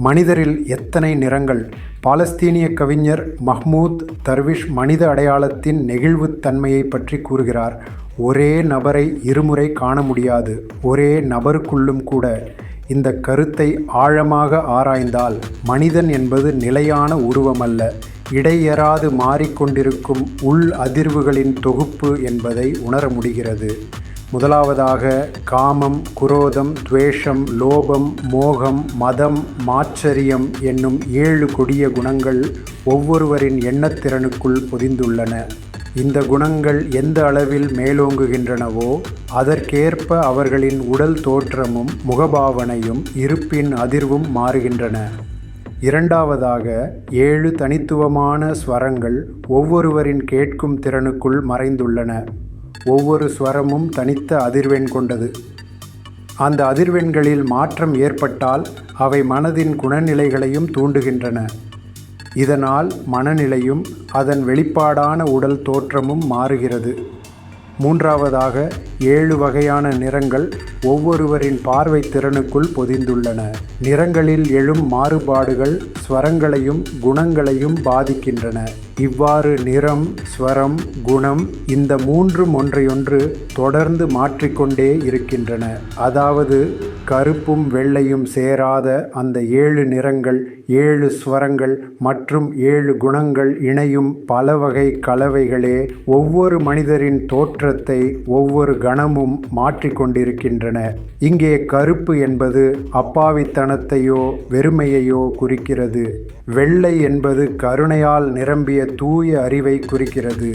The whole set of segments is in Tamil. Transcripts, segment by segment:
மனிதரில் எத்தனை நிறங்கள்! பாலஸ்தீனிய கவிஞர் மஹ்மூத் தர்விஷ் மனித அடையாளத்தின் நெகிழ்வுத்தன்மையை பற்றி கூறுகிறார். ஒரே நபரை இருமுறை காண முடியாது, ஒரே நபருக்குள்ளும் கூட. இந்த கருத்தை ஆழமாக ஆராய்ந்தால் மனிதன் என்பது நிலையான உருவமல்ல, இடையறாது மாறிக்கொண்டிருக்கும் உள் அதிர்வுகளின் தொகுப்பு என்பதை உணர முடிகிறது. முதலாவதாக, காமம், குரோதம், துவேஷம், லோபம், மோகம், மதம், மாச்சரியம் என்னும் 7 கொடிய குணங்கள் ஒவ்வொருவரின் எண்ணத்திறனுக்குள் பொதிந்துள்ளன. இந்த குணங்கள் எந்த அளவில் மேலோங்குகின்றனவோ அதற்கேற்ப அவர்களின் உடல் தோற்றமும் முகபாவனையும் இருப்பின் அதிர்வும் மாறுகின்றன. இரண்டாவதாக, 7 தனித்துவமான ஸ்வரங்கள் ஒவ்வொருவரின் கேட்கும் திறனுக்குள் மறைந்துள்ளன. ஒவ்வொரு ஸ்வரமும் தனித்த அதிர்வெண் கொண்டது. அந்த அதிர்வெண்களில் மாற்றம் ஏற்பட்டால் அவை மனதின் குணநிலைகளையும் தூண்டுகின்றன. இதனால் மனநிலையும் அதன் வெளிப்பாடான உடல் தோற்றமும் மாறுகிறது. மூன்றாவதாக, 7 வகையான நிறங்கள் ஒவ்வொருவரின் பார்வை திறனுக்குள் பொதிந்துள்ளன. நிறங்களில் எழும் மாறுபாடுகள் ஸ்வரங்களையும் குணங்களையும் பாதிக்கின்றன. இவ்வாறு நிறம், ஸ்வரம், குணம் இந்த 3ம் ஒன்றையொன்று தொடர்ந்து மாற்றிக்கொண்டே இருக்கின்றன. அதாவது கருப்பும் வெள்ளையும் சேராத அந்த 7 நிறங்கள், 7 ஸ்வரங்கள் மற்றும் 7 குணங்கள் இணையும் பல வகை கலவைகளே ஒவ்வொரு மனிதரின் தோற்றத்தை ஒவ்வொரு கணமும் மாற்றிக்கொண்டிருக்கின்றன. இங்கே கருப்பு என்பது அப்பாவித்தனத்தையோ வெறுமையையோ குறிக்கிறது. வெள்ளை என்பது கருணையால் நிரம்பிய தூய அறிவை குறிக்கிறது.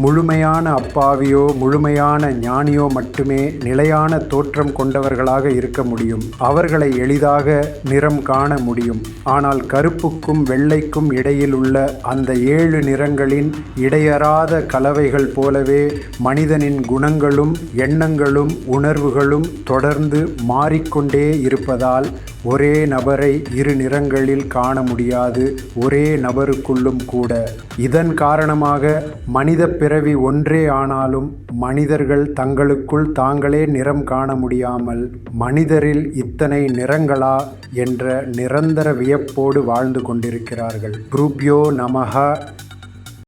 முழுமையான அப்பாவியோ முழுமையான ஞானியோ மட்டுமே நிலையான தோற்றம் கொண்டவர்களாக இருக்க முடியும். அவர்களை எளிதாக நிறம் காண முடியும். ஆனால் கருப்புக்கும் வெள்ளைக்கும் இடையில் உள்ள அந்த 7 நிறங்களின் இடையறாத கலவைகள் போலவே மனிதனின் குணங்களும் எண்ணங்களும் உணர்வுகளும் தொடர்ந்து மாறிக்கொண்டே இருப்பதால் ஒரே நபரை 2 நிறங்களில் காண முடியாது, ஒரே நபருக்குள்ளும் கூட. இதன் காரணமாக மனித பிறவி ஒன்றே ஆனாலும் மனிதர்கள் தங்களுக்குள் தாங்களே நிறம் காண முடியாமல் மனிதரில் இத்தனை நிறங்களா என்ற நிரந்தர வியப்போடு வாழ்ந்து கொண்டிருக்கிறார்கள். குருப்யோ நமஹ.